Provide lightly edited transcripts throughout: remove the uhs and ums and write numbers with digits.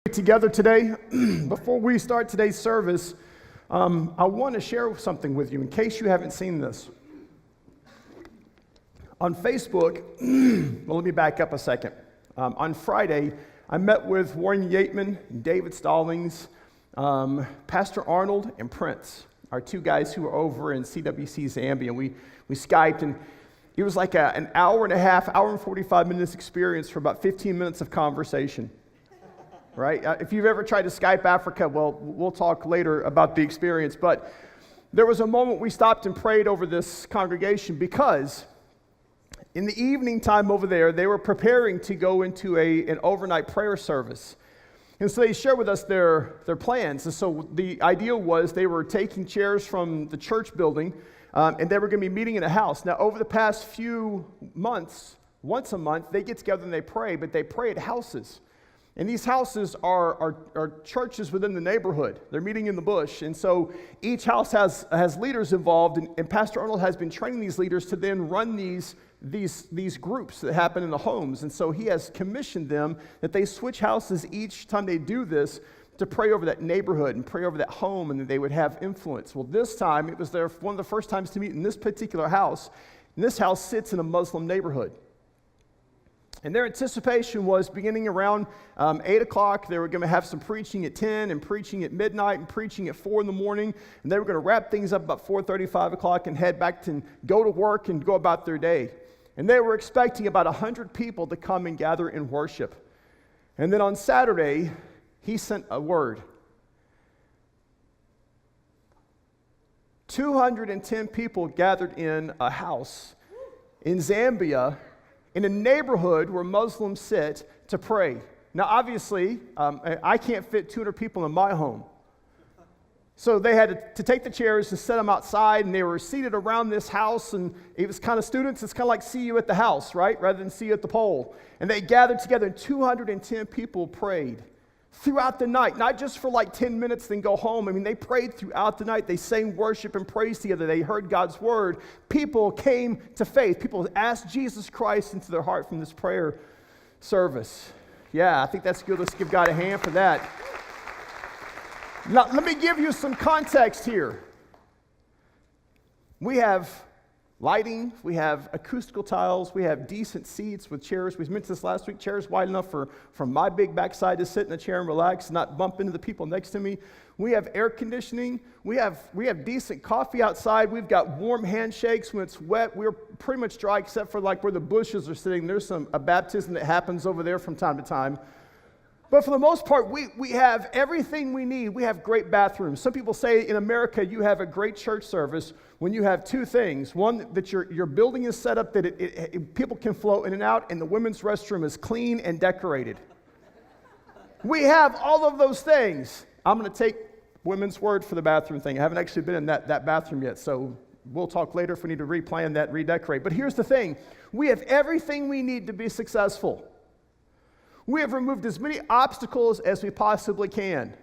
Together today. Before we start today's service, I want to share something with you in case you haven't seen this. On Facebook, well, let me back up a second. On Friday, I met with Warren Yateman, David Stallings, Pastor Arnold, and Prince, our two guys who were over in CWC Zambia. We Skyped, and it was like an hour and a half, hour and 45 minutes experience for about 15 minutes of conversation. Right? If you've ever tried to Skype Africa, well, we'll talk later about the experience. But there was a moment we stopped and prayed over this congregation because in the evening time over there, they were preparing to go into an overnight prayer service. And so they shared with us their plans. And so the idea was they were taking chairs from the church building, and they were going to be meeting in a house. Now, over the past few months, once a month, they get together and they pray, but they pray at houses. And these houses are churches within the neighborhood. They're meeting in the bush. And so each house has leaders involved, and Pastor Arnold has been training these leaders to then run these groups that happen in the homes. And so he has commissioned them that they switch houses each time they do this to pray over that neighborhood and pray over that home, and that they would have influence. Well, this time, it was one of the first times to meet in this particular house. And this house sits in a Muslim neighborhood. And their anticipation was beginning around 8 o'clock, they were going to have some preaching at 10 and preaching at midnight and preaching at 4 in the morning. And they were going to wrap things up about 4:30, 5 o'clock and head back to go to work and go about their day. And they were expecting about 100 people to come and gather in worship. And then on Saturday, he sent a word. 210 people gathered in a house in Zambia, in a neighborhood where Muslims sit to pray. Now, obviously, I can't fit 200 people in my home. So they had to take the chairs and set them outside, and they were seated around this house, and it was kind of students. It's kind of like see you at the house, right, rather than see you at the pole. And they gathered together, and 210 people prayed throughout the night, not just for like 10 minutes, then go home. I mean, they prayed throughout the night. They sang worship and praise together. They heard God's word. People came to faith. People asked Jesus Christ into their heart from this prayer service. Yeah, I think that's good. Let's give God a hand for that. Now, let me give you some context here. We have lighting, we have acoustical tiles, we have decent seats with chairs. We mentioned this last week, chairs wide enough for my big backside to sit in a chair and relax and not bump into the people next to me. We have air conditioning. We have decent coffee outside. We've got warm handshakes when it's wet. We're pretty much dry except for like where the bushes are sitting. There's a baptism that happens over there from time to time. But for the most part, we have everything we need. We have great bathrooms. Some people say in America you have a great church service when you have two things. One, that your building is set up that people can flow in and out, and the women's restroom is clean and decorated. We have all of those things. I'm going to take women's word for the bathroom thing. I haven't actually been in that bathroom yet, so we'll talk later if we need to replan that, redecorate. But here's the thing. We have everything we need to be successful. We have removed as many obstacles as we possibly can.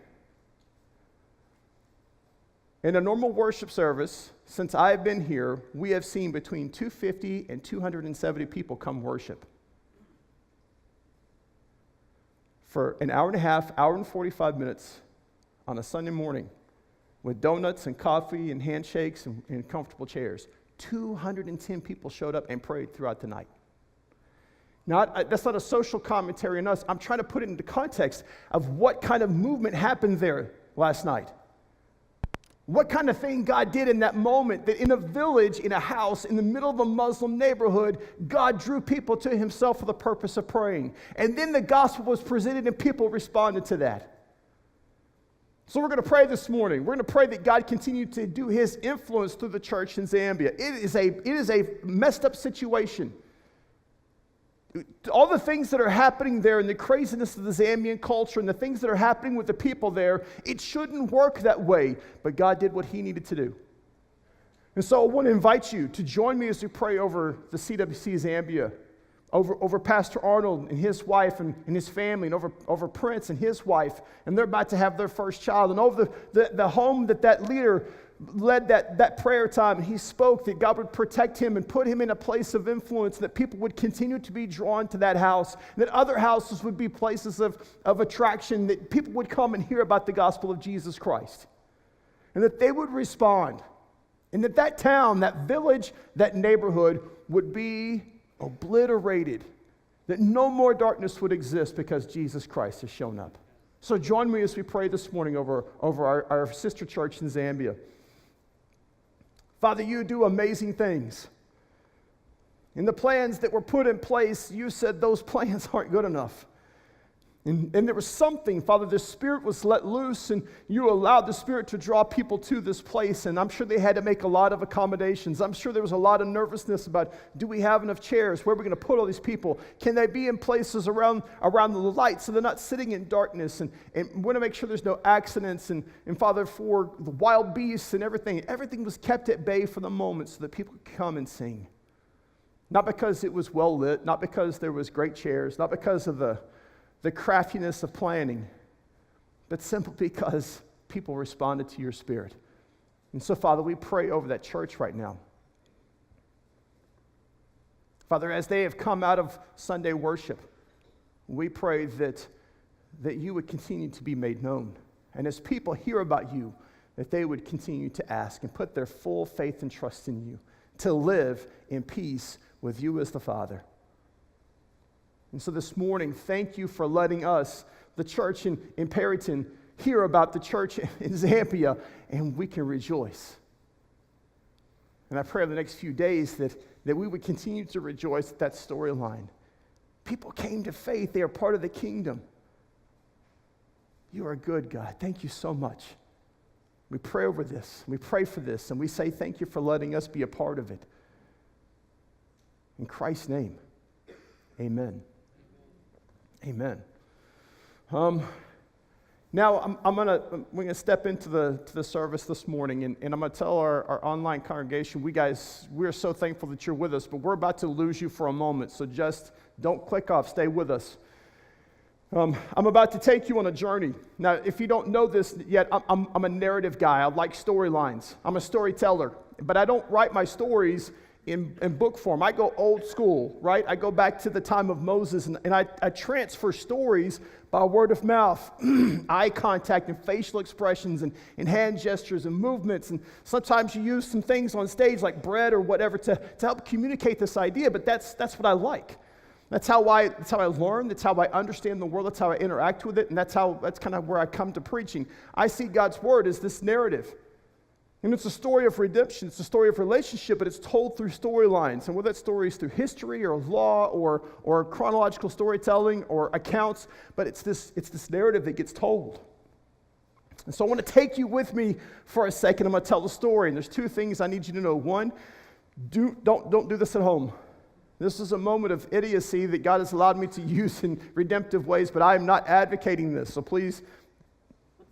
In a normal worship service, since I've been here, we have seen between 250 and 270 people come worship. For an hour and a half, hour and 45 minutes on a Sunday morning with donuts and coffee and handshakes and comfortable chairs. 210 people showed up and prayed throughout the night. That's not a social commentary on us. I'm trying to put it into context of what kind of movement happened there last night. What kind of thing God did in that moment, that in a village, in a house, in the middle of a Muslim neighborhood, God drew people to himself for the purpose of praying. And then the gospel was presented and people responded to that. So we're going to pray this morning. We're going to pray that God continue to do his influence through the church in Zambia. It is a messed up situation. All the things that are happening there and the craziness of the Zambian culture and the things that are happening with the people there, it shouldn't work that way, but God did what he needed to do. And so I want to invite you to join me as we pray over the CWC Zambia, over Pastor Arnold and his wife and his family, and over Prince and his wife, and they're about to have their first child, and over the home that leader led that prayer time, and he spoke that God would protect him and put him in a place of influence, that people would continue to be drawn to that house, that other houses would be places of attraction, that people would come and hear about the gospel of Jesus Christ, and that they would respond, and that town, that village, that neighborhood would be obliterated, that no more darkness would exist because Jesus Christ has shown up. So join me as we pray this morning over our sister church in Zambia. Father, you do amazing things. And the plans that were put in place, you said those plans aren't good enough. And there was something, Father, the Spirit was let loose, and you allowed the Spirit to draw people to this place, and I'm sure they had to make a lot of accommodations. I'm sure there was a lot of nervousness about, do we have enough chairs? Where are we going to put all these people? Can they be in places around the light so they're not sitting in darkness? And we want to make sure there's no accidents, and Father, for the wild beasts and everything was kept at bay for the moment so that people could come and sing. Not because it was well lit, not because there was great chairs, not because of the craftiness of planning, but simply because people responded to your Spirit. And so, Father, we pray over that church right now. Father, as they have come out of Sunday worship, we pray that you would continue to be made known. And as people hear about you, that they would continue to ask and put their full faith and trust in you, to live in peace with you as the Father. And so this morning, thank you for letting us, the church in Britton, hear about the church in Zambia, and we can rejoice. And I pray over the next few days that we would continue to rejoice at that storyline. People came to faith. They are part of the kingdom. You are a good God. Thank you so much. We pray over this. We pray for this, and we say thank you for letting us be a part of it. In Christ's name, amen. Amen. Now we're gonna step into the service this morning, and I'm gonna tell our online congregation, we're so thankful that you're with us, but we're about to lose you for a moment, so just don't click off. Stay with us. I'm about to take you on a journey. Now, if you don't know this yet, I'm a narrative guy. I like storylines. I'm a storyteller, but I don't write my stories in book form. I go old school, right? I go back to the time of Moses, and I transfer stories by word of mouth, eye contact and facial expressions and hand gestures and movements. And sometimes you use some things on stage like bread or whatever to help communicate this idea, but that's what I like. That's how I learn. That's how I understand the world. That's how I interact with it. And that's kind of where I come to preaching. I see God's word as this narrative. And it's a story of redemption. It's a story of relationship, but it's told through storylines. And whether that story is through history or law or chronological storytelling or accounts, but it's this narrative that gets told. And so I want to take you with me for a second. I'm going to tell the story. And there's two things I need you to know. One, don't do this at home. This is a moment of idiocy that God has allowed me to use in redemptive ways, but I am not advocating this. So please,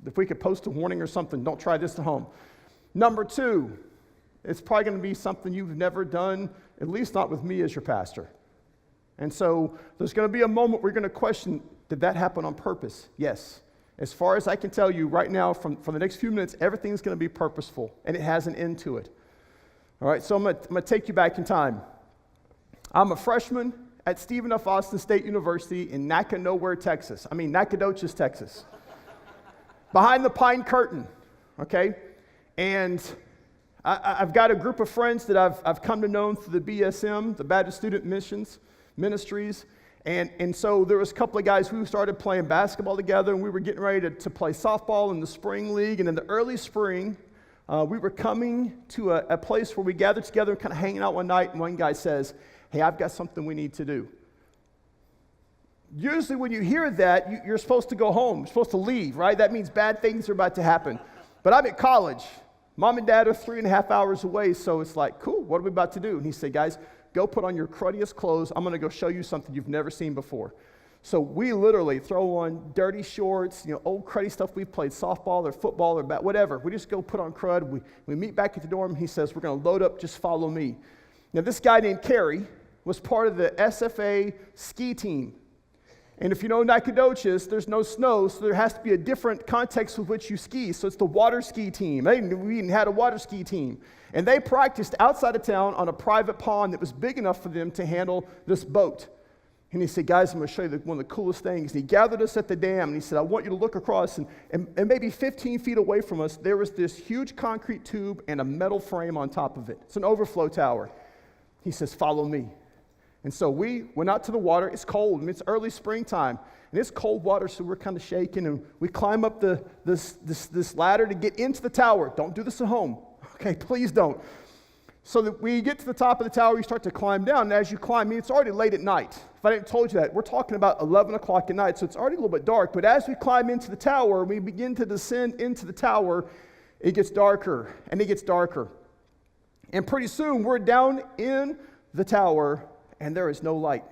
if we could post a warning or something, don't try this at home. Number two, it's probably going to be something you've never done, at least not with me as your pastor. And so there's going to be a moment where you're going to question, did that happen on purpose? Yes. As far as I can tell you right now, from the next few minutes, everything's going to be purposeful, and it has an end to it. All right, so I'm going to take you back in time. I'm a freshman at Stephen F. Austin State University in Nacogdoches, Texas. Behind the pine curtain, okay? And I've got a group of friends that I've come to know through the BSM, the Baptist Student Ministries. And so there was a couple of guys who started playing basketball together, and we were getting ready to play softball in the spring league. And in the early spring, we were coming to a place where we gathered together and kind of hanging out one night, and one guy says, hey, I've got something we need to do. Usually when you hear that, you're supposed to go home. You're supposed to leave, right? That means bad things are about to happen. But I'm at college. Mom and Dad are 3.5 hours away, so it's like, cool, what are we about to do? And he said, guys, go put on your cruddiest clothes. I'm going to go show you something you've never seen before. So we literally throw on dirty shorts, old cruddy stuff we've played, softball or football or whatever. We just go put on crud. We meet back at the dorm. He says, we're going to load up, just follow me. Now, this guy named Kerry was part of the SFA ski team. And if you know Nacogdoches, there's no snow, so there has to be a different context with which you ski. So it's the water ski team. We even had a water ski team. And they practiced outside of town on a private pond that was big enough for them to handle this boat. And he said, guys, I'm going to show you one of the coolest things. And he gathered us at the dam, and he said, I want you to look across. And maybe 15 feet away from us, there was this huge concrete tube and a metal frame on top of it. It's an overflow tower. He says, follow me. And so we went out to the water. It's cold. I mean, it's early springtime. And it's cold water, so we're kind of shaking. And we climb up this ladder to get into the tower. Don't do this at home. Okay, please don't. So that we get to the top of the tower, you start to climb down. And as you climb, it's already late at night. If I didn't told you that, we're talking about 11 o'clock at night, so it's already a little bit dark. But as we climb into the tower, we begin to descend into the tower, it gets darker, and it gets darker. And pretty soon, we're down in the tower, and there is no light.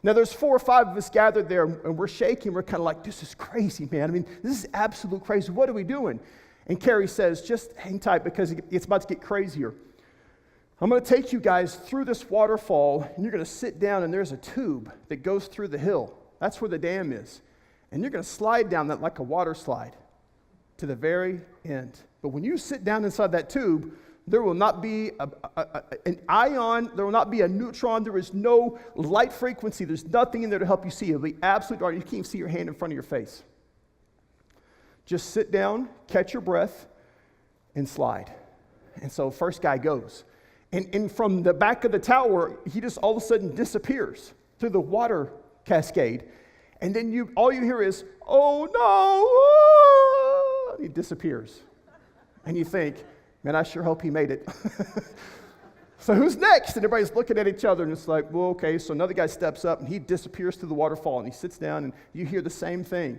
Now, there's 4 or 5 of us gathered there, and we're shaking. We're kind of like, this is crazy, man. I mean, this is absolute crazy. What are we doing? And Carrie says, just hang tight because it's about to get crazier. I'm going to take you guys through this waterfall, and you're going to sit down, and there's a tube that goes through the hill. That's where the dam is. And you're going to slide down that like a water slide to the very end. But when you sit down inside that tube, there will not be an ion, there will not be a neutron, there is no light frequency, there's nothing in there to help you see. It'll be absolutely dark. You can't even see your hand in front of your face. Just sit down, catch your breath, and slide. And so first guy goes. And from the back of the tower, he just all of a sudden disappears through the water cascade. And then all you hear is, oh no, and he disappears. And you think, man, I sure hope he made it. So who's next? And everybody's looking at each other, and it's like, well, okay. So another guy steps up, and he disappears through the waterfall, and he sits down, and you hear the same thing.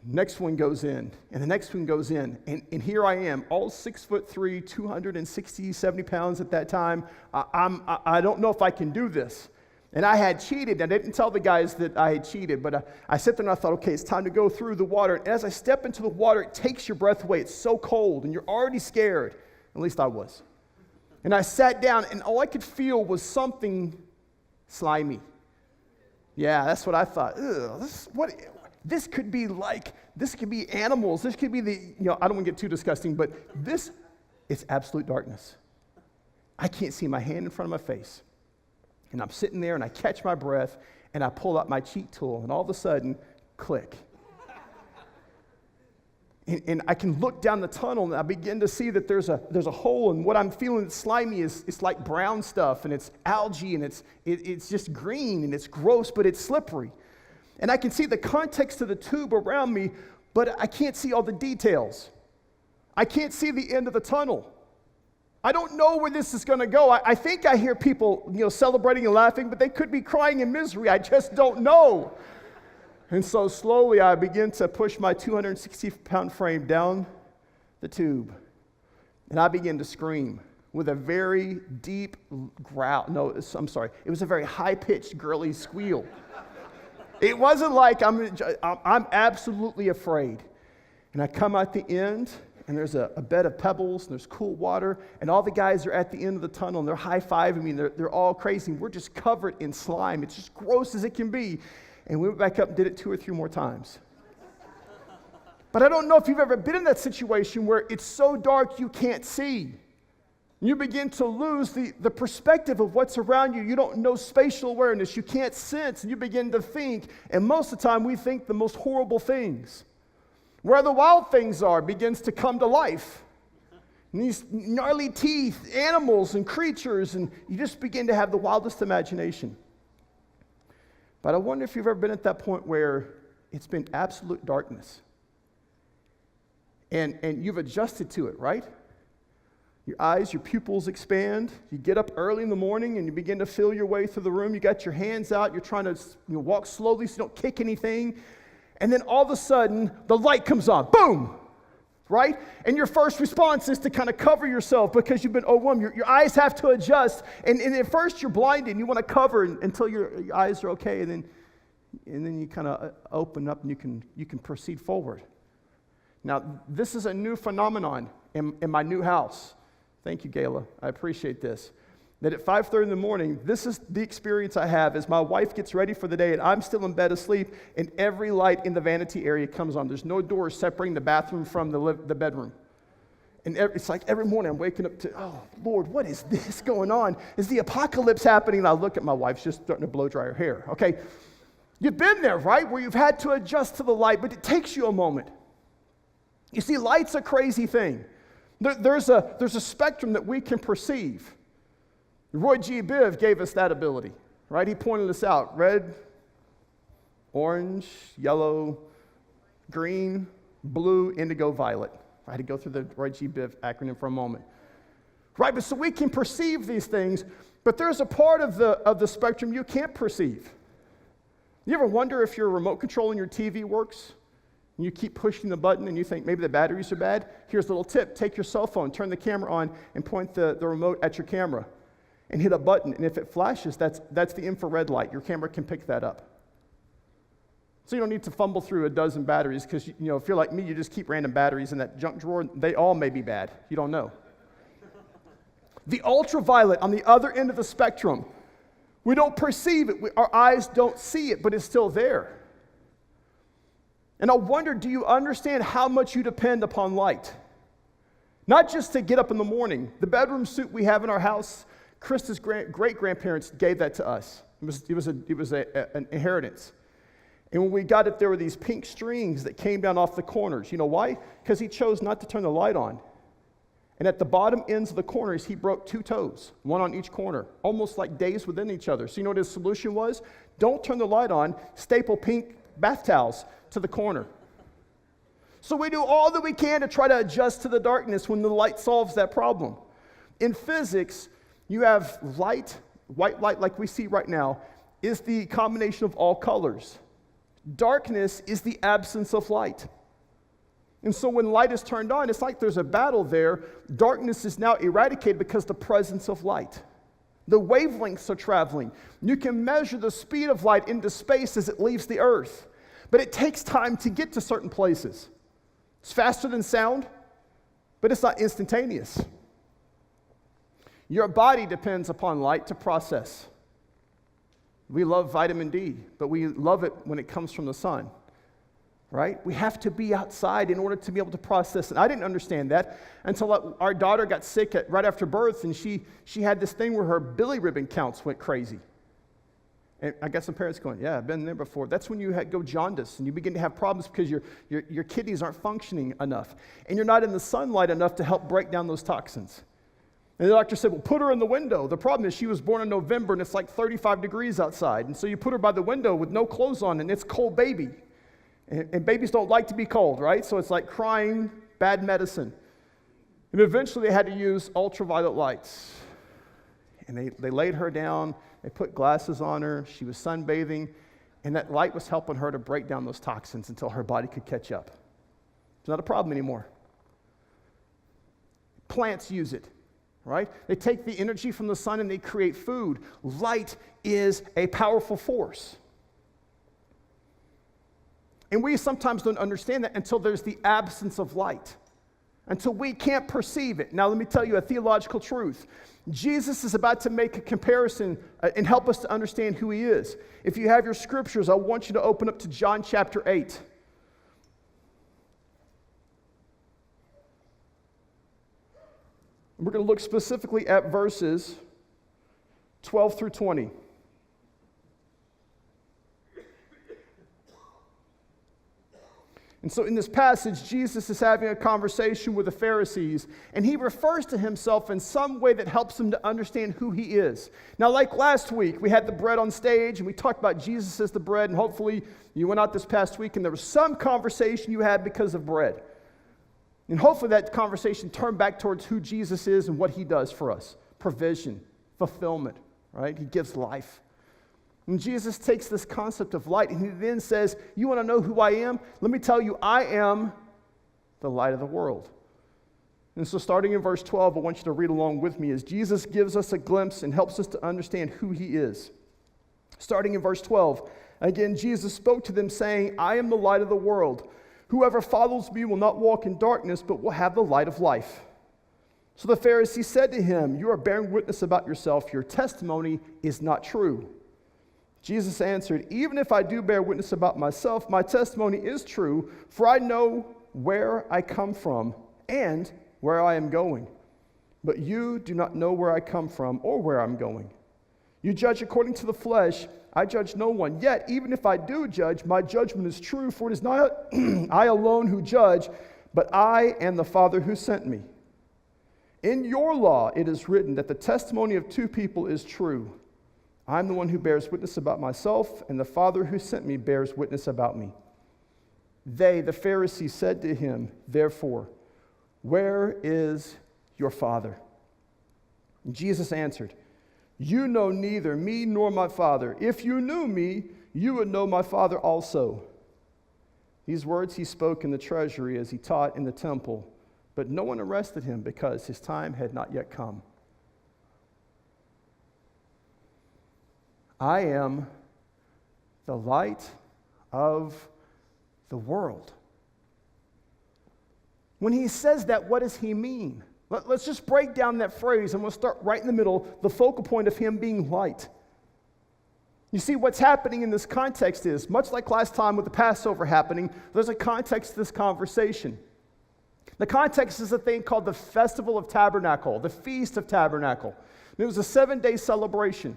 Next one goes in, and the next one goes in, and here I am, all 6'3", 260, 70 pounds at that time. I don't know if I can do this. And I had cheated. I didn't tell the guys that I had cheated, but I sat there and I thought, okay, it's time to go through the water. And as I step into the water, it takes your breath away. It's so cold, and you're already scared. At least I was. And I sat down, and all I could feel was something slimy. Yeah, that's what I thought. Ugh, this could be animals. This could be I don't want to get too disgusting, but it's absolute darkness. I can't see my hand in front of my face. And I'm sitting there, and I catch my breath, and I pull out my cheat tool, and all of a sudden, click. And I can look down the tunnel, and I begin to see that there's a hole, and what I'm feeling that's slimy it's like brown stuff, and it's algae, and it's just green, and it's gross, but it's slippery. And I can see the context of the tube around me, but I can't see all the details. I can't see the end of the tunnel. I don't know where this is going to go. I think I hear people, celebrating and laughing, but they could be crying in misery. I just don't know. And so slowly I begin to push my 260-pound frame down the tube. And I begin to scream with a very deep growl. No, I'm sorry. It was a very high-pitched, girly squeal. It wasn't like I'm absolutely afraid. And I come out the end, and there's a bed of pebbles, and there's cool water, and all the guys are at the end of the tunnel, and they're high-fiving me, and they're all crazy. We're just covered in slime. It's just gross as it can be. And we went back up and did it 2 or 3 more times. But I don't know if you've ever been in that situation where it's so dark you can't see. You begin to lose the perspective of what's around you. You don't know spatial awareness. You can't sense, and you begin to think. And most of the time, we think the most horrible things. Where the wild things are begins to come to life. And these gnarly teeth, animals and creatures, and you just begin to have the wildest imagination. But I wonder if you've ever been at that point where it's been absolute darkness. And you've adjusted to it, right? Your eyes, your pupils expand. You get up early in the morning and you begin to feel your way through the room. You got your hands out. You're trying to walk slowly so you don't kick anything. And then all of a sudden, the light comes on. Boom! Right? And your first response is to kind of cover yourself because you've been overwhelmed. Your eyes have to adjust. And at first, you're blinded. And you want to cover until your eyes are okay. And then you kind of open up and you can proceed forward. Now, this is a new phenomenon in my new house. Thank you, Gayla. I appreciate this. That at 5:30 in the morning, this is the experience I have as my wife gets ready for the day and I'm still in bed asleep and every light in the vanity area comes on. There's no doors separating the bathroom from the bedroom. And it's like every morning I'm waking up to, oh, Lord, what is this going on? Is the apocalypse happening? And I look at my wife, she's starting to blow dry her hair. Okay, you've been there, right, where you've had to adjust to the light, but it takes you a moment. You see, light's a crazy thing. There's a spectrum that we can perceive. Roy G. Biv gave us that ability, right? He pointed us out. Red, orange, yellow, green, blue, indigo, violet. I had to go through the Roy G. Biv acronym for a moment. Right, but so we can perceive these things, but there's a part of the spectrum you can't perceive. You ever wonder if your remote control in your TV works? And you keep pushing the button and you think maybe the batteries are bad? Here's a little tip. Take your cell phone, turn the camera on, and point the remote at your camera. And hit a button, and if it flashes, that's the infrared light. Your camera can pick that up. So you don't need to fumble through a dozen batteries because, if you're like me, you just keep random batteries in that junk drawer. They all may be bad. You don't know. The ultraviolet on the other end of the spectrum, we don't perceive it. Our eyes don't see it, but it's still there. And I wonder, do you understand how much you depend upon light? Not just to get up in the morning. The bedroom suit we have in our house, Krista's great-grandparents gave that to us. It was an inheritance. And when we got it, there were these pink strings that came down off the corners. You know why? Because he chose not to turn the light on. And at the bottom ends of the corners, he broke 2 toes, one on each corner, almost like days within each other. So you know what his solution was? Don't turn the light on, staple pink bath towels to the corner. So we do all that we can to try to adjust to the darkness when the light solves that problem. In physics, you have light, white light like we see right now, is the combination of all colors. Darkness is the absence of light. And so when light is turned on, it's like there's a battle there. Darkness is now eradicated because of the presence of light. The wavelengths are traveling. You can measure the speed of light into space as it leaves the earth. But it takes time to get to certain places. It's faster than sound, but it's not instantaneous. Your body depends upon light to process. We love vitamin D, but we love it when it comes from the sun, right? We have to be outside in order to be able to process it. I didn't understand that until our daughter got sick right after birth, and she had this thing where her bilirubin counts went crazy. And I got some parents going, yeah, I've been there before. That's when you go jaundice, and you begin to have problems because your kidneys aren't functioning enough, and you're not in the sunlight enough to help break down those toxins. And the doctor said, well, put her in the window. The problem is she was born in November, and it's like 35 degrees outside. And so you put her by the window with no clothes on, and it's cold baby. And babies don't like to be cold, right? So it's like crying, bad medicine. And eventually they had to use ultraviolet lights. And they laid her down. They put glasses on her. She was sunbathing. And that light was helping her to break down those toxins until her body could catch up. It's not a problem anymore. Plants use it. Right? They take the energy from the sun and they create food. Light is a powerful force. And we sometimes don't understand that until there's the absence of light, until we can't perceive it. Now, let me tell you a theological truth. Jesus is about to make a comparison and help us to understand who he is. If you have your scriptures, I want you to open up to John chapter 8. We're going to look specifically at verses 12 through 20. And so in this passage, Jesus is having a conversation with the Pharisees, and he refers to himself in some way that helps them to understand who he is. Now, like last week, we had the bread on stage, and we talked about Jesus as the bread, and hopefully you went out this past week, and there was some conversation you had because of bread. And hopefully that conversation turned back towards who Jesus is and what he does for us. Provision, fulfillment, right? He gives life. And Jesus takes this concept of light and he then says, you want to know who I am? Let me tell you, I am the light of the world. And so starting in verse 12, I want you to read along with me as Jesus gives us a glimpse and helps us to understand who he is. Starting in verse 12, again, Jesus spoke to them saying, I am the light of the world. Whoever follows me will not walk in darkness, but will have the light of life. So the Pharisee said to him, "You are bearing witness about yourself. Your testimony is not true." Jesus answered, "Even if I do bear witness about myself, my testimony is true, for I know where I come from and where I am going. But you do not know where I come from or where I'm going. You judge according to the flesh. I judge no one. Yet, even if I do judge, my judgment is true, for it is not I alone who judge, but I and the Father who sent me. In your law it is written that the testimony of two people is true. I'm the one who bears witness about myself, and the Father who sent me bears witness about me." They, the Pharisees, said to him, therefore, "Where is your Father?" And Jesus answered, "You know neither me nor my Father. If you knew me, you would know my Father also." These words he spoke in the treasury as he taught in the temple, but no one arrested him because his time had not yet come. I am the light of the world. When he says that, what does he mean? Let's just break down that phrase, and we'll start right in the middle, the focal point of him being light. You see, what's happening in this context is, much like last time with the Passover happening, there's a context to this conversation. The context is a thing called the Festival of Tabernacle, the Feast of Tabernacle. And it was a 7-day celebration.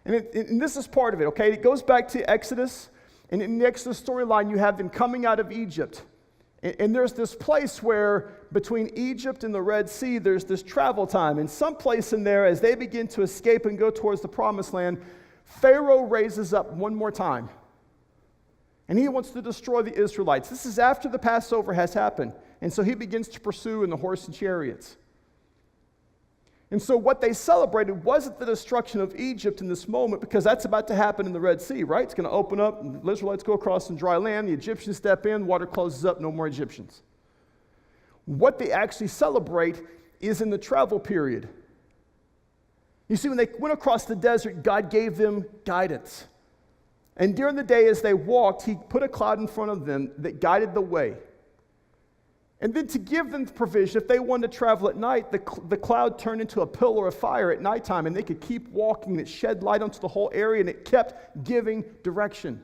And this is part of it, okay? It goes back to Exodus, and in the Exodus storyline, you have them coming out of Egypt. And there's this place where between Egypt and the Red Sea, there's this travel time. And someplace in there, as they begin to escape and go towards the Promised Land, Pharaoh raises up one more time. And he wants to destroy the Israelites. This is after the Passover has happened. And so he begins to pursue in the horse and chariots. And so what they celebrated wasn't the destruction of Egypt in this moment, because that's about to happen in the Red Sea, right? It's going to open up, and the Israelites go across some dry land, the Egyptians step in, water closes up, no more Egyptians. What they actually celebrate is in the travel period. You see, when they went across the desert, God gave them guidance. And during the day as they walked, he put a cloud in front of them that guided the way. And then to give them the provision, if they wanted to travel at night, the cloud turned into a pillar of fire at nighttime, and they could keep walking, and it shed light onto the whole area, and it kept giving direction.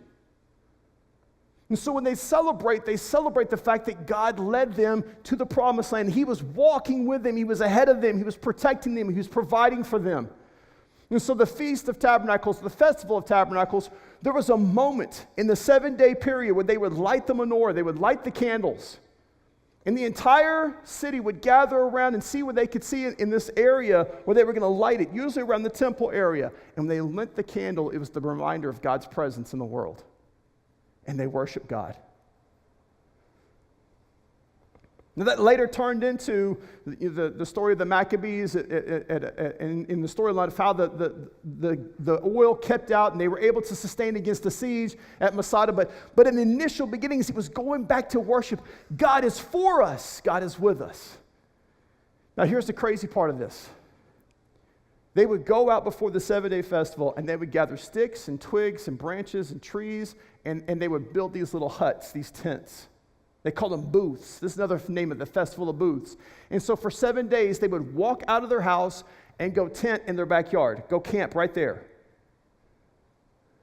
And so when they celebrate the fact that God led them to the Promised Land. He was walking with them. He was ahead of them. He was protecting them. He was providing for them. And so the Feast of Tabernacles, the Festival of Tabernacles, there was a moment in the 7-day period where they would light the menorah, they would light the candles. And the entire city would gather around and see what they could see in this area where they were going to light it, usually around the temple area. And when they lit the candle, it was the reminder of God's presence in the world. And they worshiped God. Now that later turned into the story of the Maccabees in the storyline of how the oil kept out and they were able to sustain against the siege at Masada. But in the initial beginnings, it was going back to worship. God is for us. God is with us. Now here's the crazy part of this. They would go out before the 7-day festival and they would gather sticks and twigs and branches and trees and they would build these little huts, these tents. They called them booths. This is another name of the Festival of Booths. And so for 7 days, they would walk out of their house and go tent in their backyard. Go camp right there.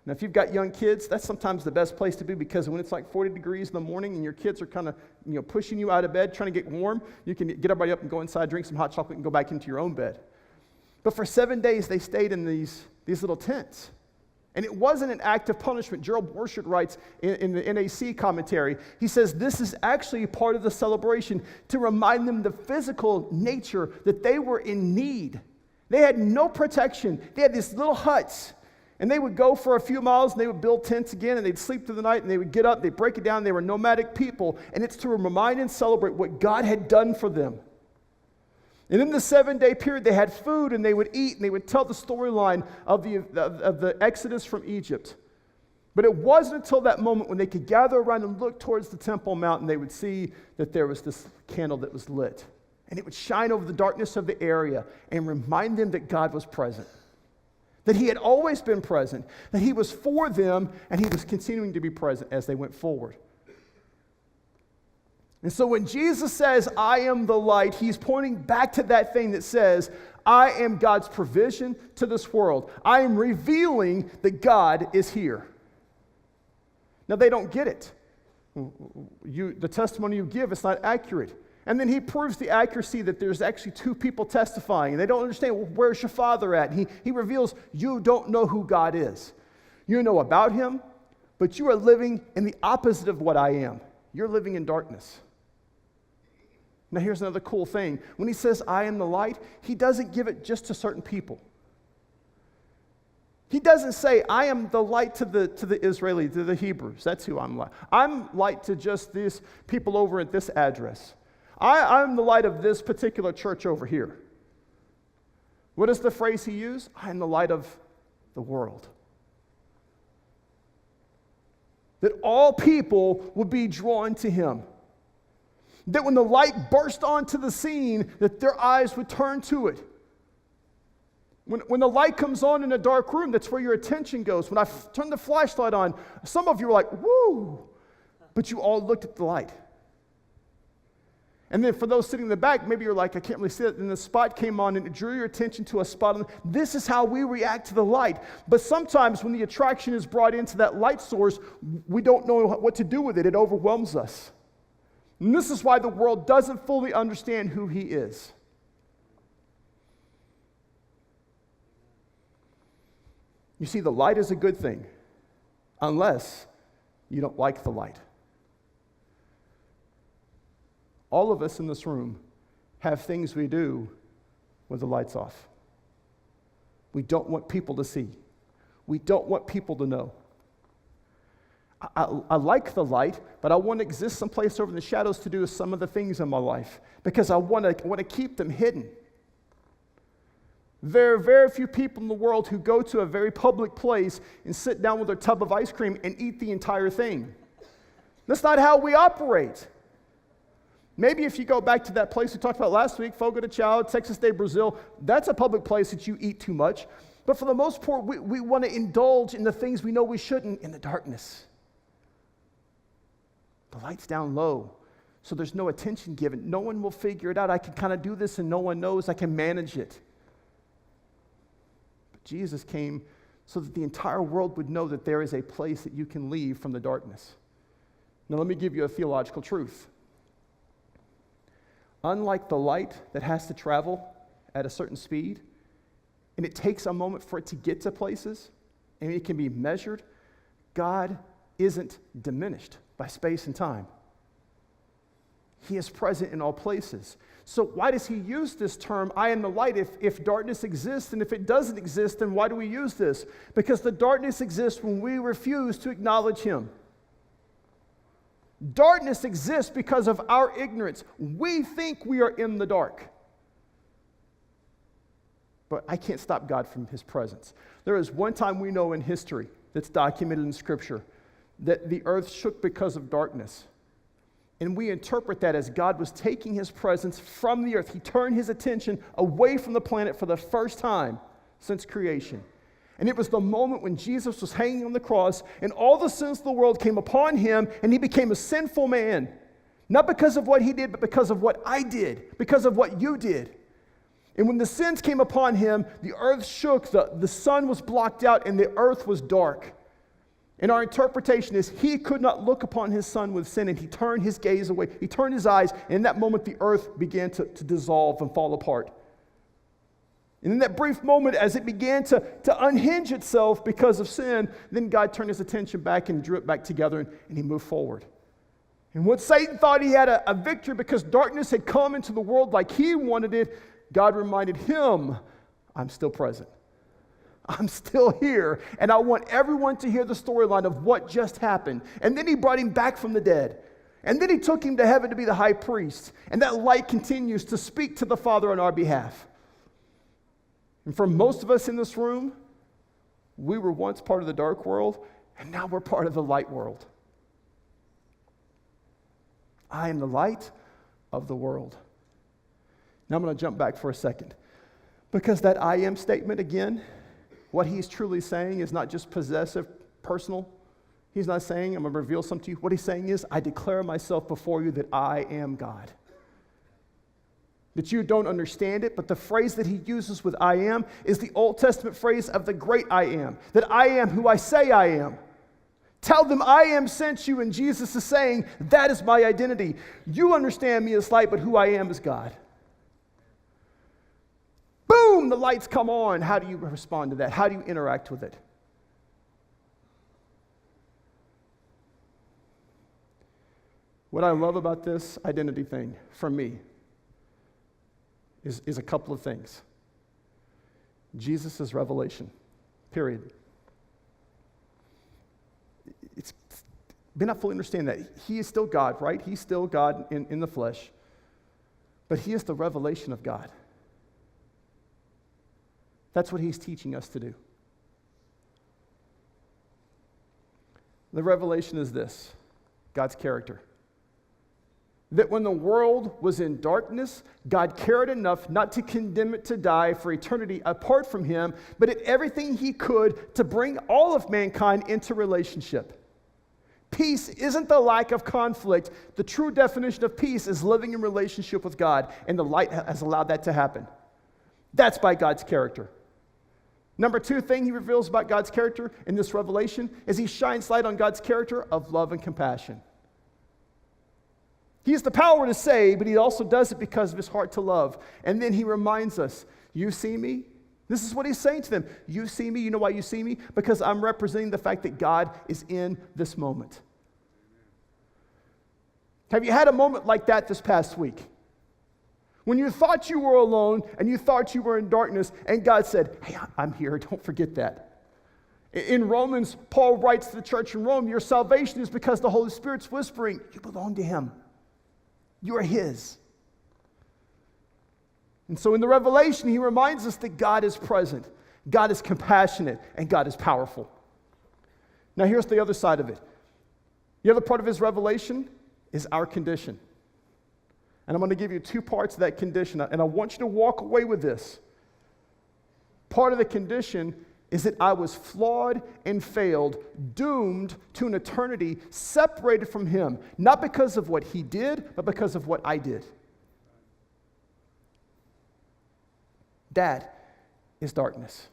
Now, if you've got young kids, that's sometimes the best place to be, because when it's like 40 degrees in the morning and your kids are kind of pushing you out of bed, trying to get warm, you can get everybody up and go inside, drink some hot chocolate, and go back into your own bed. But for 7 days, they stayed in these little tents. And it wasn't an act of punishment. Gerald Borchardt writes in the NAC commentary, he says this is actually part of the celebration to remind them the physical nature that they were in need. They had no protection. They had these little huts. And they would go for a few miles and they would build tents again and they'd sleep through the night and they would get up, they'd break it down. They were nomadic people. And it's to remind and celebrate what God had done for them. And in the 7-day period, they had food and they would eat and they would tell the storyline of the Exodus from Egypt. But it wasn't until that moment when they could gather around and look towards the Temple Mount and they would see that there was this candle that was lit. And it would shine over the darkness of the area and remind them that God was present. That he had always been present. That he was for them and he was continuing to be present as they went forward. And so when Jesus says, I am the light, he's pointing back to that thing that says, I am God's provision to this world. I am revealing that God is here. Now, they don't get it. The testimony you give is not accurate. And then he proves the accuracy that there's actually two people testifying. And they don't understand, well, where's your Father at? And he reveals, you don't know who God is. You know about him, but you are living in the opposite of what I am. You're living in darkness. Now, here's another cool thing. When he says, I am the light, he doesn't give it just to certain people. He doesn't say, I am the light to the Israeli, to the Hebrews. That's who I'm light. I'm light to just these people over at this address. I'm the light of this particular church over here. What is the phrase he used? I am the light of the world. That all people would be drawn to him. That when the light burst onto the scene, that their eyes would turn to it. When the light comes on in a dark room, that's where your attention goes. When I turned the flashlight on, some of you were like, woo! But you all looked at the light. And then for those sitting in the back, maybe you're like, I can't really see it. And the spot came on and it drew your attention to a spot. This is how we react to the light. But sometimes when the attraction is brought into that light source, we don't know what to do with it. It overwhelms us. And this is why the world doesn't fully understand who he is. You see, the light is a good thing, unless you don't like the light. All of us in this room have things we do with the lights off. We don't want people to see. We don't want people to know. I like the light, but I want to exist someplace over in the shadows to do some of the things in my life because I want to keep them hidden. There are very few people in the world who go to a very public place and sit down with their tub of ice cream and eat the entire thing. That's not how we operate. Maybe if you go back to that place we talked about last week, Fogo de Chao, Texas de Brazil, that's a public place that you eat too much. But for the most part, we want to indulge in the things we know we shouldn't in the darkness. The light's down low, so there's no attention given. No one will figure it out. I can kind of do this and no one knows. I can manage it. But Jesus came so that the entire world would know that there is a place that you can leave from the darkness. Now let me give you a theological truth. Unlike the light that has to travel at a certain speed, and it takes a moment for it to get to places, and it can be measured, God isn't diminished by space and time. He is present in all places. So why does he use this term, I am the light, if darkness exists? And if it doesn't exist, then why do we use this? Because the darkness exists when we refuse to acknowledge him. Darkness exists because of our ignorance. We think we are in the dark. But I can't stop God from his presence. There is one time we know in history that's documented in Scripture that the earth shook because of darkness. And we interpret that as God was taking his presence from the earth. He turned his attention away from the planet for the first time since creation. And it was the moment when Jesus was hanging on the cross and all the sins of the world came upon him and he became a sinful man. Not because of what he did, but because of what I did, because of what you did. And when the sins came upon him, the earth shook, the sun was blocked out, and the earth was dark. And our interpretation is he could not look upon his son with sin, and he turned his gaze away. He turned his eyes, and in that moment the earth began to dissolve and fall apart. And in that brief moment, as it began to unhinge itself because of sin, then God turned his attention back and drew it back together, and he moved forward. And when Satan thought he had a victory because darkness had come into the world like he wanted it, God reminded him, I'm still present. I'm still here, and I want everyone to hear the storyline of what just happened. And then he brought him back from the dead. And then he took him to heaven to be the high priest. And that light continues to speak to the Father on our behalf. And for most of us in this room, we were once part of the dark world, and now we're part of the light world. I am the light of the world. Now I'm going to jump back for a second. Because that I am statement again, what he's truly saying is not just possessive, personal. He's not saying, I'm going to reveal something to you. What he's saying is, I declare myself before you that I am God. That you don't understand it, but the phrase that he uses with I am is the Old Testament phrase of the great I am. That I am who I say I am. Tell them I am sent you, and Jesus is saying, that is my identity. You understand me as light, but who I am is God. Boom, the lights come on. How do you respond to that? How do you interact with it? What I love about this identity thing, for me, is a couple of things. Jesus' revelation, period. May not fully understand that. He is still God, right? He's still God in the flesh. But he is the revelation of God. That's what he's teaching us to do. The revelation is this: God's character. That when the world was in darkness, God cared enough not to condemn it to die for eternity apart from him, but did everything he could to bring all of mankind into relationship. Peace isn't the lack of conflict. The true definition of peace is living in relationship with God, and the light has allowed that to happen. That's by God's character. Number two thing he reveals about God's character in this revelation is he shines light on God's character of love and compassion. He has the power to save, but he also does it because of his heart to love. And then he reminds us, you see me? This is what he's saying to them. You see me. You know why you see me? Because I'm representing the fact that God is in this moment. Have you had a moment like that this past week? When you thought you were alone and you thought you were in darkness, and God said, hey, I'm here. Don't forget that. In Romans, Paul writes to the church in Rome, your salvation is because the Holy Spirit's whispering, you belong to him. You are his. And so in the revelation, he reminds us that God is present, God is compassionate, and God is powerful. Now here's the other side of it. The other part of his revelation is our condition. And I'm going to give you two parts of that condition, and I want you to walk away with this. Part of the condition is that I was flawed and failed, doomed to an eternity separated from him, not because of what he did, but because of what I did. That is darkness.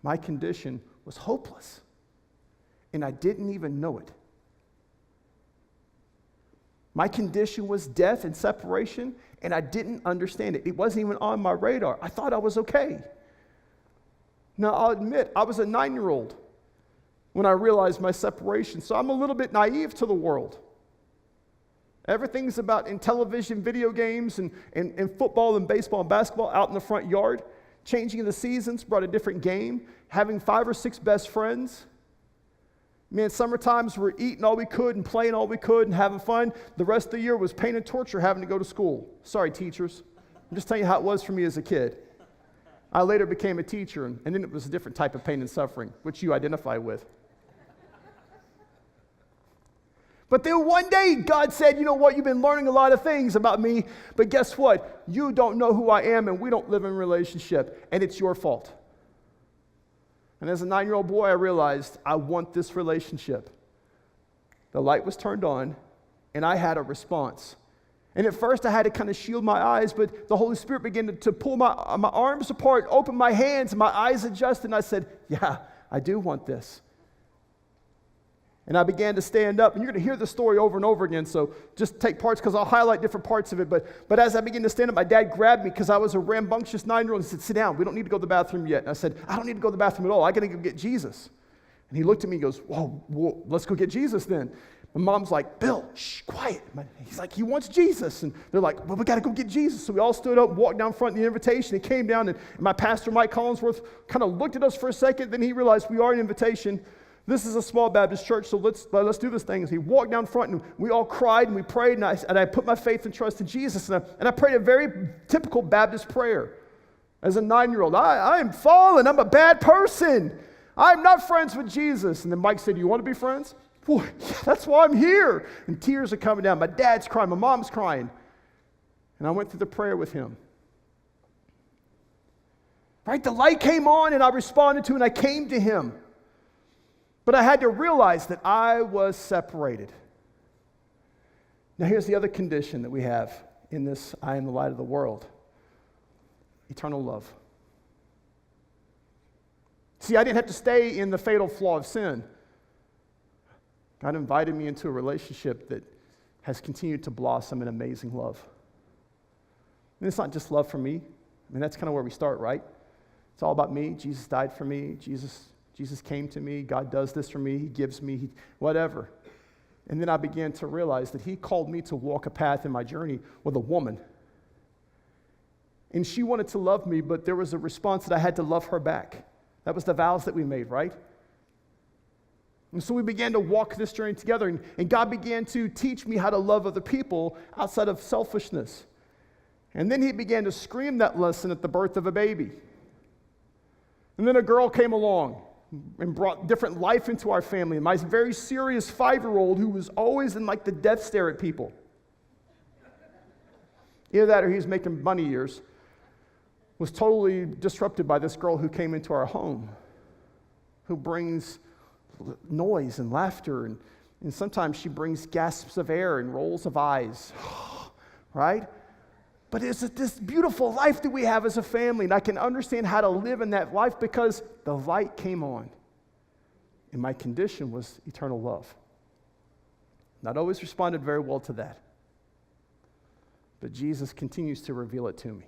My condition was hopeless, and I didn't even know it. My condition was death and separation, and I didn't understand it. It wasn't even on my radar. I thought I was okay. Now, I'll admit, I was a 9-year-old when I realized my separation, so I'm a little bit naive to the world. Everything's about in television, video games, and football and baseball and basketball out in the front yard. Changing the seasons brought a different game. Having 5 or 6 best friends. Man, summer times we're eating all we could and playing all we could and having fun. The rest of the year was pain and torture having to go to school. Sorry, teachers. I'm just telling you how it was for me as a kid. I later became a teacher, and then it was a different type of pain and suffering, which you identify with. But then one day, God said, you know what, you've been learning a lot of things about me, but guess what? You don't know who I am, and we don't live in a relationship, and it's your fault. And as a 9-year-old boy, I realized I want this relationship. The light was turned on, and I had a response. And at first, I had to kind of shield my eyes, but the Holy Spirit began to pull my arms apart, open my hands, and my eyes adjusted, and I said, yeah, I do want this. And I began to stand up, and you're going to hear the story over and over again, so just take parts because I'll highlight different parts of it. But as I began to stand up, my dad grabbed me because I was a rambunctious 9-year-old and said, sit down, we don't need to go to the bathroom yet. And I said, I don't need to go to the bathroom at all. I got to go get Jesus. And he looked at me and goes, whoa, let's go get Jesus then. My mom's like, Bill, shh, quiet. He's like, he wants Jesus. And they're like, well, we got to go get Jesus. So we all stood up, walked down front of the invitation. He came down, and my pastor, Mike Collinsworth, kind of looked at us for a second. Then he realized we are an invitation. This is a small Baptist church, so let's do this thing. And he walked down front, and we all cried, and we prayed, and I put my faith and trust in Jesus. And I prayed a very typical Baptist prayer. As a 9-year-old, I am fallen. I'm a bad person. I'm not friends with Jesus. And then Mike said, you want to be friends? Boy, yeah, that's why I'm here. And tears are coming down. My dad's crying. My mom's crying. And I went through the prayer with him. Right? The light came on and I responded to it and I came to him. But I had to realize that I was separated. Now here's the other condition that we have in this I am the light of the world. Eternal love. See, I didn't have to stay in the fatal flaw of sin. God invited me into a relationship that has continued to blossom in amazing love. And it's not just love for me. I mean, that's kind of where we start, right? It's all about me. Jesus died for me. Jesus came to me. God does this for me. He gives me whatever. And then I began to realize that he called me to walk a path in my journey with a woman. And she wanted to love me, but there was a response that I had to love her back. That was the vows that we made, right? And so we began to walk this journey together, and God began to teach me how to love other people outside of selfishness. And then he began to scream that lesson at the birth of a baby. And then a girl came along and brought different life into our family. And my very serious 5-year-old, who was always in like the death stare at people. Either that or he was making bunny ears, was totally disrupted by this girl who came into our home, who brings noise and laughter, and sometimes she brings gasps of air and rolls of eyes, right? But it's this beautiful life that we have as a family, and I can understand how to live in that life because the light came on, and my condition was eternal love. Not always responded very well to that, but Jesus continues to reveal it to me.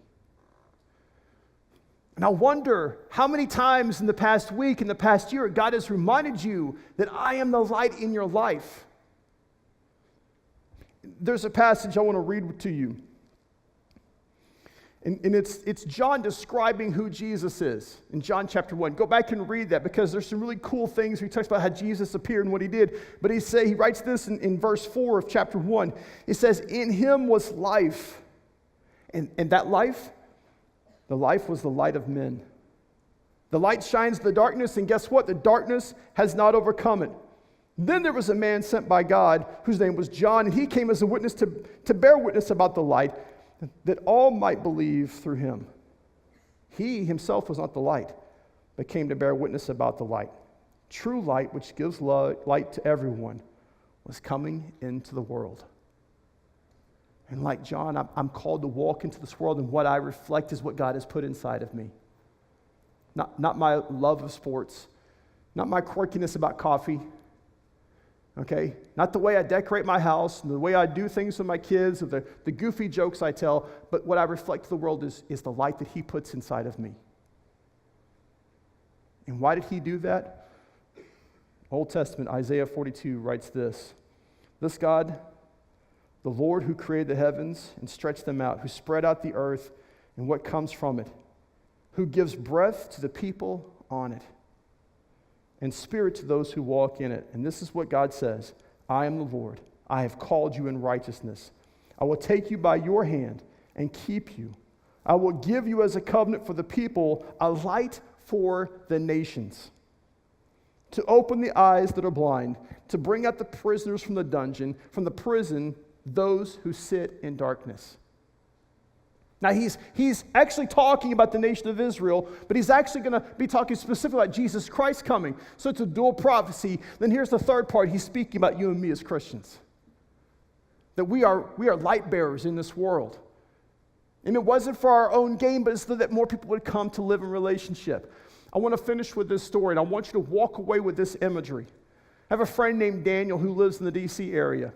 And I wonder how many times in the past week, in the past year, God has reminded you that I am the light in your life. There's a passage I want to read to you. And it's John describing who Jesus is in John chapter 1. Go back and read that because there's some really cool things. He talks about how Jesus appeared and what he did. But he writes this in verse 4 of chapter 1. He says, in him was life. And that life, the life was the light of men. The light shines in the darkness, and guess what? The darkness has not overcome it. Then there was a man sent by God whose name was John, and he came as a witness to bear witness about the light, that all might believe through him. He himself was not the light, but came to bear witness about the light. True light, which gives light to everyone, was coming into the world. And like John, I'm called to walk into this world, and what I reflect is what God has put inside of me. Not my love of sports, not my quirkiness about coffee, okay? Not the way I decorate my house, and the way I do things with my kids, or the goofy jokes I tell, but what I reflect to the world is the light that he puts inside of me. And why did he do that? Old Testament, Isaiah 42 writes this, "This God, the Lord who created the heavens and stretched them out, who spread out the earth and what comes from it, who gives breath to the people on it, and spirit to those who walk in it." And this is what God says, "I am the Lord. I have called you in righteousness. I will take you by your hand and keep you. I will give you as a covenant for the people, a light for the nations, to open the eyes that are blind, to bring out the prisoners from the dungeon, from the prison, those who sit in darkness." Now he's actually talking about the nation of Israel, but he's actually going to be talking specifically about Jesus Christ coming. So it's a dual prophecy. Then here's the third part. He's speaking about you and me as Christians. That we are light bearers in this world. And it wasn't for our own gain, but it's so that more people would come to live in relationship. I want to finish with this story, and I want you to walk away with this imagery. I have a friend named Daniel who lives in the D.C. area.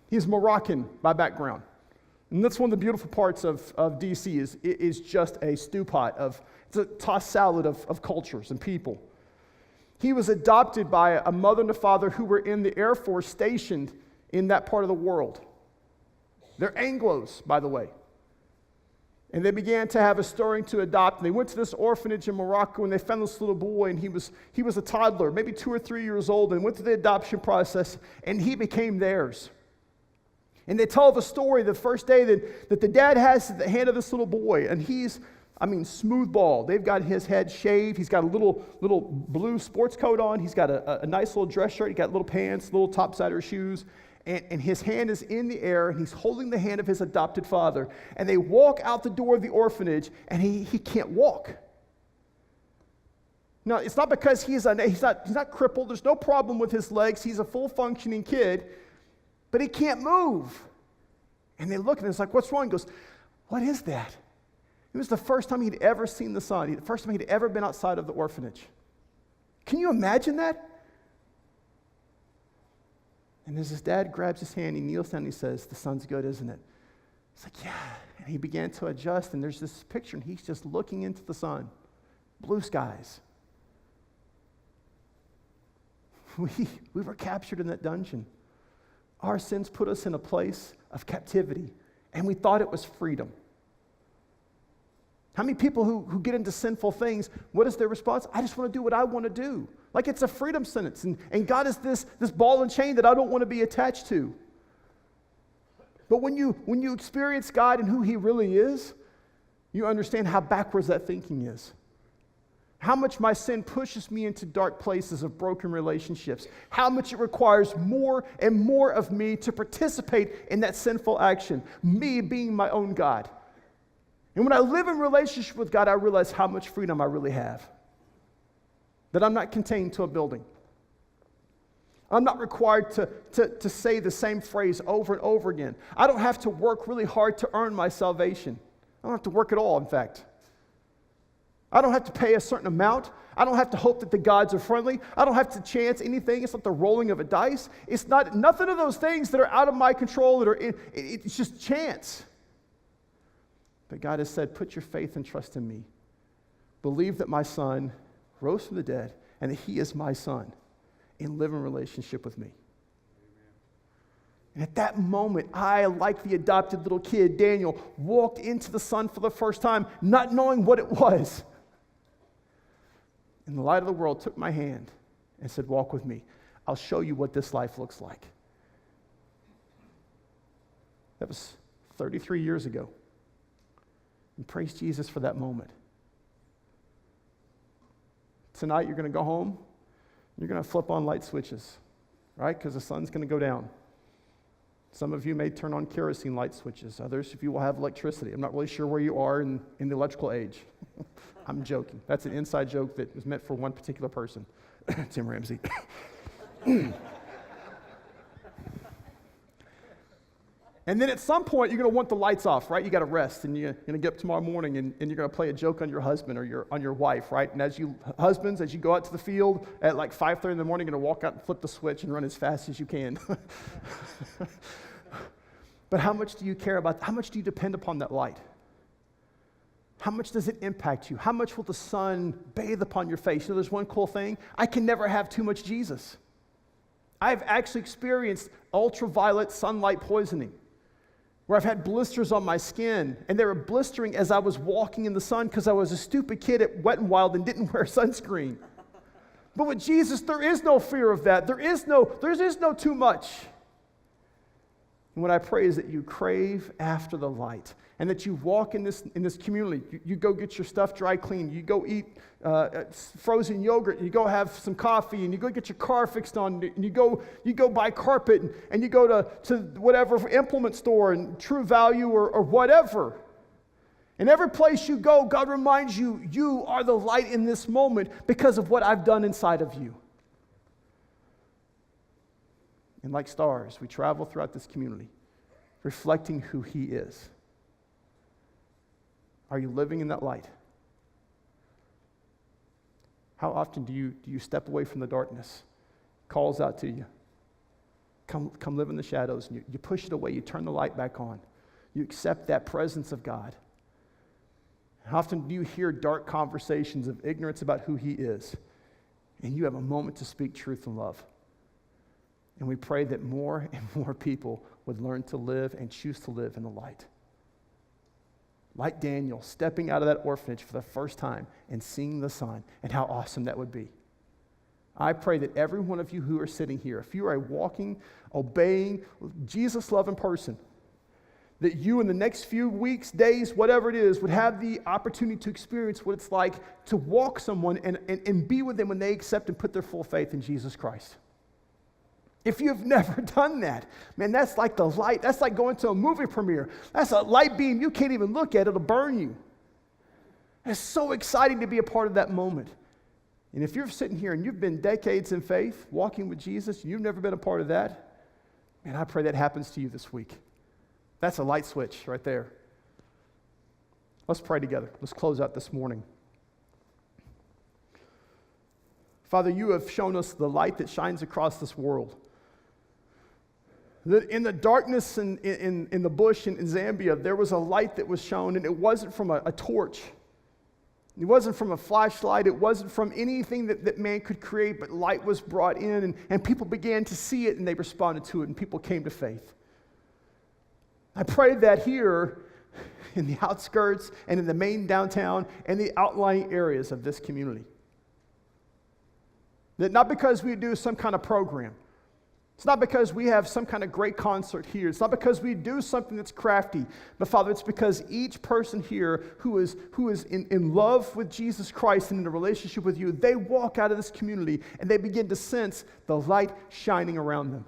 He's Moroccan by background. And that's one of the beautiful parts of D.C. is just a stew pot it's a tossed salad of cultures and people. He was adopted by a mother and a father who were in the Air Force stationed in that part of the world. They're Anglos, by the way. And they began to have a stirring to adopt. And they went to this orphanage in Morocco, and they found this little boy, and he was a toddler, maybe 2 or 3 years old, and went through the adoption process, and he became theirs. And they tell the story the first day that the dad has the hand of this little boy, and he's, smooth ball. They've got his head shaved. He's got a little blue sports coat on. He's got a nice little dress shirt. He's got little pants, little topsider shoes, and his hand is in the air, and he's holding the hand of his adopted father. And they walk out the door of the orphanage, and he can't walk. No, it's not because he's not crippled. There's no problem with his legs. He's a full functioning kid, but he can't move. And they look at him, it's like, what's wrong? He goes, what is that? It was the first time he'd ever seen the sun. The first time he'd ever been outside of the orphanage. Can you imagine that? And as his dad grabs his hand, he kneels down and he says, the sun's good, isn't it? It's like, yeah. And he began to adjust, and there's this picture, and he's just looking into the sun. Blue skies. We were captured in that dungeon. Our sins put us in a place of captivity, and we thought it was freedom. How many people who get into sinful things, what is their response? I just want to do what I want to do. Like it's a freedom sentence, and God is this ball and chain that I don't want to be attached to. But when you experience God and who He really is, you understand how backwards that thinking is. How much my sin pushes me into dark places of broken relationships. How much it requires more and more of me to participate in that sinful action. Me being my own God. And when I live in relationship with God, I realize how much freedom I really have. That I'm not contained to a building. I'm not required to say the same phrase over and over again. I don't have to work really hard to earn my salvation. I don't have to work at all, in fact. I don't have to pay a certain amount. I don't have to hope that the gods are friendly. I don't have to chance anything. It's not the rolling of a dice. It's not nothing of those things that are out of my control. It's just chance. But God has said, put your faith and trust in me. Believe that my son rose from the dead and that he is my son and live in relationship with me. And at that moment, I, like the adopted little kid, Daniel, walked into the sun for the first time, not knowing what it was. And the light of the world took my hand and said, walk with me. I'll show you what this life looks like. That was 33 years ago. And praise Jesus for that moment. Tonight, you're going to go home. You're going to flip on light switches, right? Because the sun's going to go down. Some of you may turn on kerosene light switches. Others of you will have electricity. I'm not really sure where you are in the electrical age. I'm joking. That's an inside joke that was meant for one particular person, Tim Ramsey. And then at some point, you're going to want the lights off, right? You got to rest, and you're going to get up tomorrow morning, and you're going to play a joke on your husband or on your wife, right? And as you go out to the field at like 5:30 in the morning, you're going to walk out and flip the switch and run as fast as you can. But how much do you care about? How much do you depend upon that light? How much does it impact you? How much will the sun bathe upon your face? You know, there's one cool thing. I can never have too much Jesus. I've actually experienced ultraviolet sunlight poisoning, where I've had blisters on my skin, and they were blistering as I was walking in the sun because I was a stupid kid at Wet n Wild and didn't wear sunscreen. But with Jesus, there is no fear of that. There is no too much. And what I pray is that you crave after the light, and that you walk in this community. You go get your stuff dry cleaned. You go eat frozen yogurt. You go have some coffee, and you go get your car fixed on. And you go buy carpet, and you go to whatever implement store and True Value or whatever. And every place you go, God reminds you, you are the light in this moment because of what I've done inside of you. And like stars, we travel throughout this community, reflecting who He is. Are you living in that light? How often do you step away from the darkness? Calls out to you. Come live in the shadows, and you push it away. You turn the light back on. You accept that presence of God. How often do you hear dark conversations of ignorance about who He is, and you have a moment to speak truth and love? And we pray that more and more people would learn to live and choose to live in the light. Like Daniel, stepping out of that orphanage for the first time and seeing the sun, and how awesome that would be. I pray that every one of you who are sitting here, if you are a walking, obeying, Jesus-loving person, that you in the next few weeks, days, whatever it is, would have the opportunity to experience what it's like to walk someone and be with them when they accept and put their full faith in Jesus Christ. If you've never done that, man, that's like the light. That's like going to a movie premiere. That's a light beam you can't even look at. It'll burn you. It's so exciting to be a part of that moment. And if you're sitting here and you've been decades in faith, walking with Jesus, and you've never been a part of that, man, I pray that happens to you this week. That's a light switch right there. Let's pray together. Let's close out this morning. Father, you have shown us the light that shines across this world. That in the darkness in the bush in Zambia, there was a light that was shown, and it wasn't from a torch. It wasn't from a flashlight. It wasn't from anything that man could create, but light was brought in, and people began to see it, and they responded to it, and people came to faith. I pray that here in the outskirts and in the main downtown and the outlying areas of this community, that not because we do some kind of program, it's not because we have some kind of great concert here, it's not because we do something that's crafty, but Father, it's because each person here who is in love with Jesus Christ and in a relationship with you, they walk out of this community and they begin to sense the light shining around them.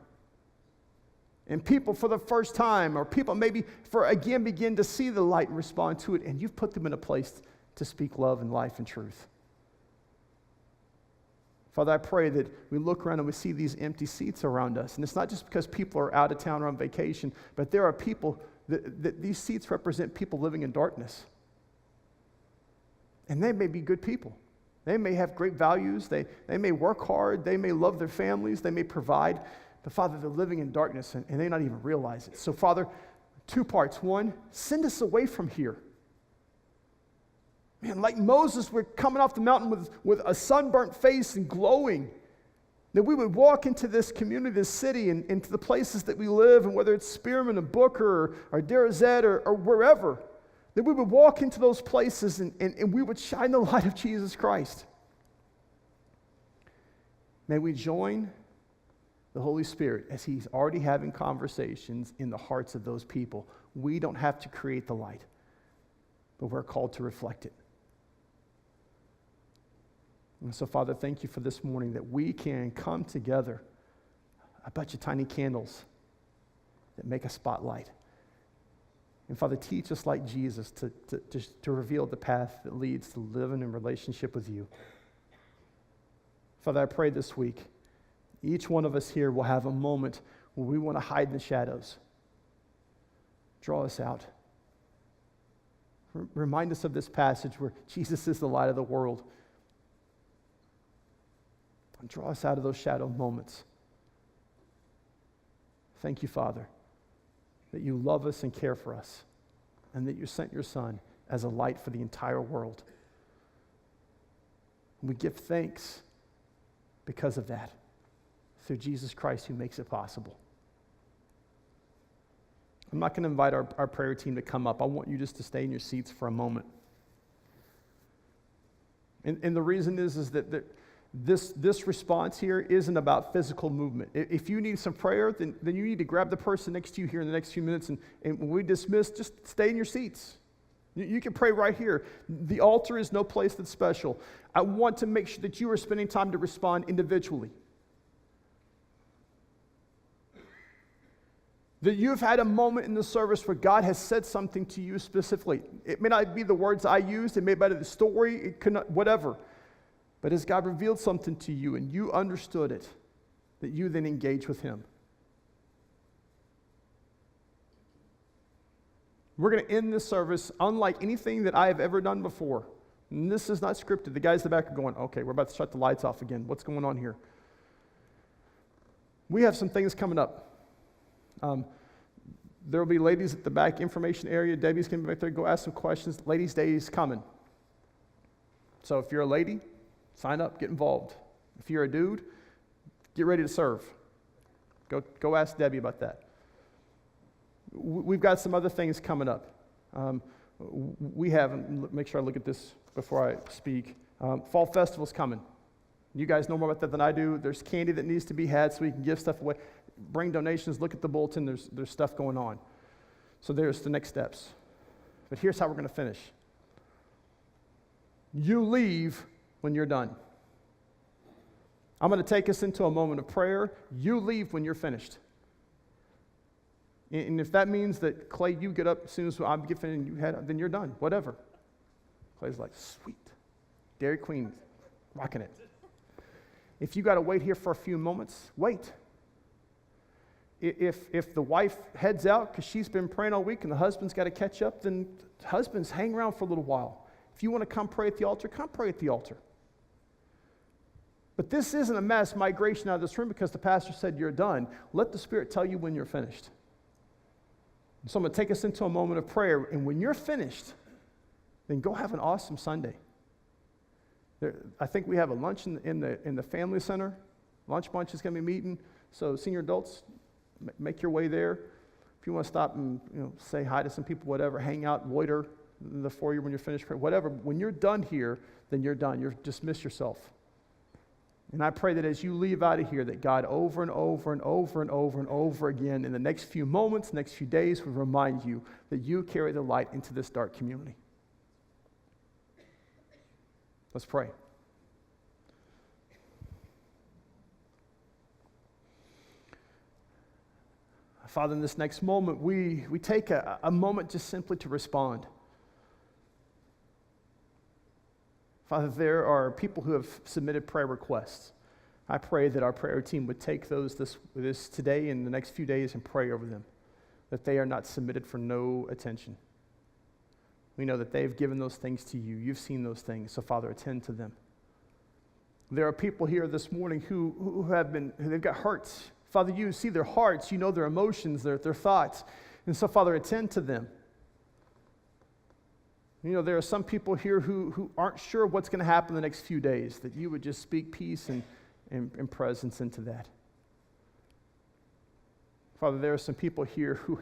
And people for the first time, or people maybe begin to see the light and respond to it, and you've put them in a place to speak love and life and truth. Father, I pray that we look around and we see these empty seats around us. And it's not just because people are out of town or on vacation, but there are people that these seats represent people living in darkness. And they may be good people. They may have great values. They may work hard. They may love their families. They may provide. But Father, they're living in darkness and they not even realize it. So Father, 2 parts. 1, send us away from here. Man, like Moses, we're coming off the mountain with a sunburnt face and glowing. That we would walk into this community, this city, and into the places that we live, and whether it's Spearman or Booker or Derazette or wherever, that we would walk into those places and we would shine the light of Jesus Christ. May we join the Holy Spirit as He's already having conversations in the hearts of those people. We don't have to create the light, but we're called to reflect it. And so, Father, thank you for this morning that we can come together, a bunch of tiny candles that make a spotlight. And Father, teach us like Jesus to reveal the path that leads to living in relationship with you. Father, I pray this week, each one of us here will have a moment where we want to hide in the shadows. Draw us out. Remind us of this passage where Jesus is the light of the world. And draw us out of those shadow moments. Thank you, Father, that you love us and care for us, and that you sent your Son as a light for the entire world. We give thanks because of that, through Jesus Christ who makes it possible. I'm not going to invite our prayer team to come up. I want you just to stay in your seats for a moment. And the reason is that this response here isn't about physical movement. If you need some prayer, then you need to grab the person next to you here in the next few minutes, and when we dismiss, just stay in your seats. You can pray right here. The altar is no place that's special. I want to make sure that you are spending time to respond individually. That you've had a moment in the service where God has said something to you specifically. It may not be the words I used, it may be the story, it could not, whatever. But as God revealed something to you and you understood it, that you then engage with Him. We're going to end this service unlike anything that I have ever done before. And this is not scripted. The guys in the back are going, okay, we're about to shut the lights off again. What's going on here? We have some things coming up. There will be ladies at the back information area. Debbie's going to be back there. Go ask some questions. Ladies' Day is coming. So if you're a lady, sign up, get involved. If you're a dude, get ready to serve. Go ask Debbie about that. We've got some other things coming up. We have, and make sure I look at this before I speak, Fall Festival's coming. You guys know more about that than I do. There's candy that needs to be had so we can give stuff away. Bring donations, look at the bulletin, there's stuff going on. So there's the next steps. But here's how we're going to finish. You leave when you're done. I'm going to take us into a moment of prayer. You leave when you're finished. And if that means that, Clay, you get up as soon as I get finished and you head up, then you're done, whatever. Clay's like, sweet. Dairy Queen, rocking it. If you got to wait here for a few moments, wait. If the wife heads out because she's been praying all week and the husband's got to catch up, then husbands, hang around for a little while. If you want to come pray at the altar, come pray at the altar. But this isn't a mass migration out of this room because the pastor said you're done. Let the Spirit tell you when you're finished. So I'm going to take us into a moment of prayer, and when you're finished, then go have an awesome Sunday. I think we have a lunch in the family center. Lunch bunch is going to be meeting. So senior adults, make your way there. If you want to stop and say hi to some people, whatever, hang out, loiter in the foyer when you're finished praying, whatever. When you're done here, then you're done. You've dismissed yourself. And I pray that as you leave out of here, that God over and over and over and over and over again in the next few moments, next few days, will remind you that you carry the light into this dark community. Let's pray. Father, in this next moment, we take a moment just simply to respond. Father, there are people who have submitted prayer requests. I pray that our prayer team would take those this today and the next few days and pray over them, that they are not submitted for no attention. We know that they've given those things to you. You've seen those things, so Father, attend to them. There are people here this morning they've got hurts. Father, you see their hearts, you know their emotions, their thoughts, and so Father, attend to them. There are some people here who aren't sure what's going to happen the next few days, that you would just speak peace and presence into that. Father, there are some people here who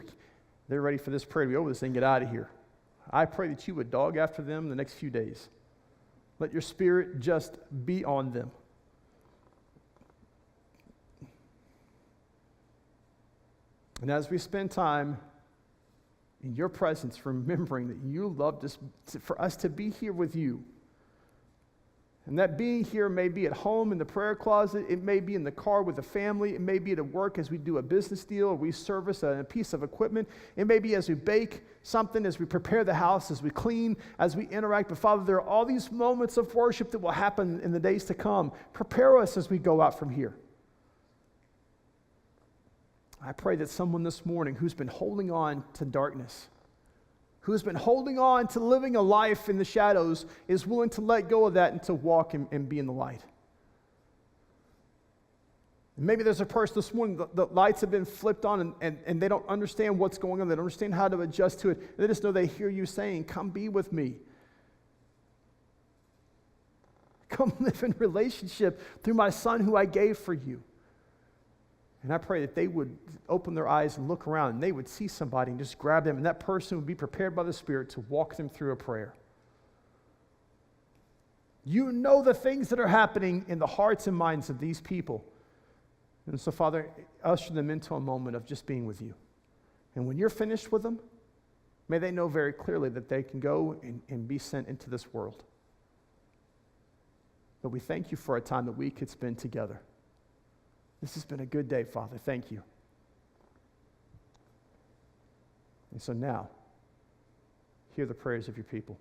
they're ready for this prayer to be over this and get out of here. I pray that you would dog after them the next few days. Let your Spirit just be on them. And as we spend time in your presence, remembering that you loved us, for us to be here with you. And that being here may be at home in the prayer closet, it may be in the car with the family, it may be at work as we do a business deal or we service a piece of equipment, it may be as we bake something, as we prepare the house, as we clean, as we interact. But Father, there are all these moments of worship that will happen in the days to come. Prepare us as we go out from here. I pray that someone this morning who's been holding on to darkness, who's been holding on to living a life in the shadows, is willing to let go of that and to walk and be in the light. And maybe there's a person this morning, the lights have been flipped on and they don't understand what's going on. They don't understand how to adjust to it. They just know they hear you saying, come be with me. Come live in relationship through my Son who I gave for you. And I pray that they would open their eyes and look around and they would see somebody and just grab them, and that person would be prepared by the Spirit to walk them through a prayer. You know the things that are happening in the hearts and minds of these people. And so, Father, usher them into a moment of just being with you. And when you're finished with them, may they know very clearly that they can go and be sent into this world. But we thank you for a time that we could spend together. This has been a good day, Father. Thank you. And so now, hear the prayers of your people.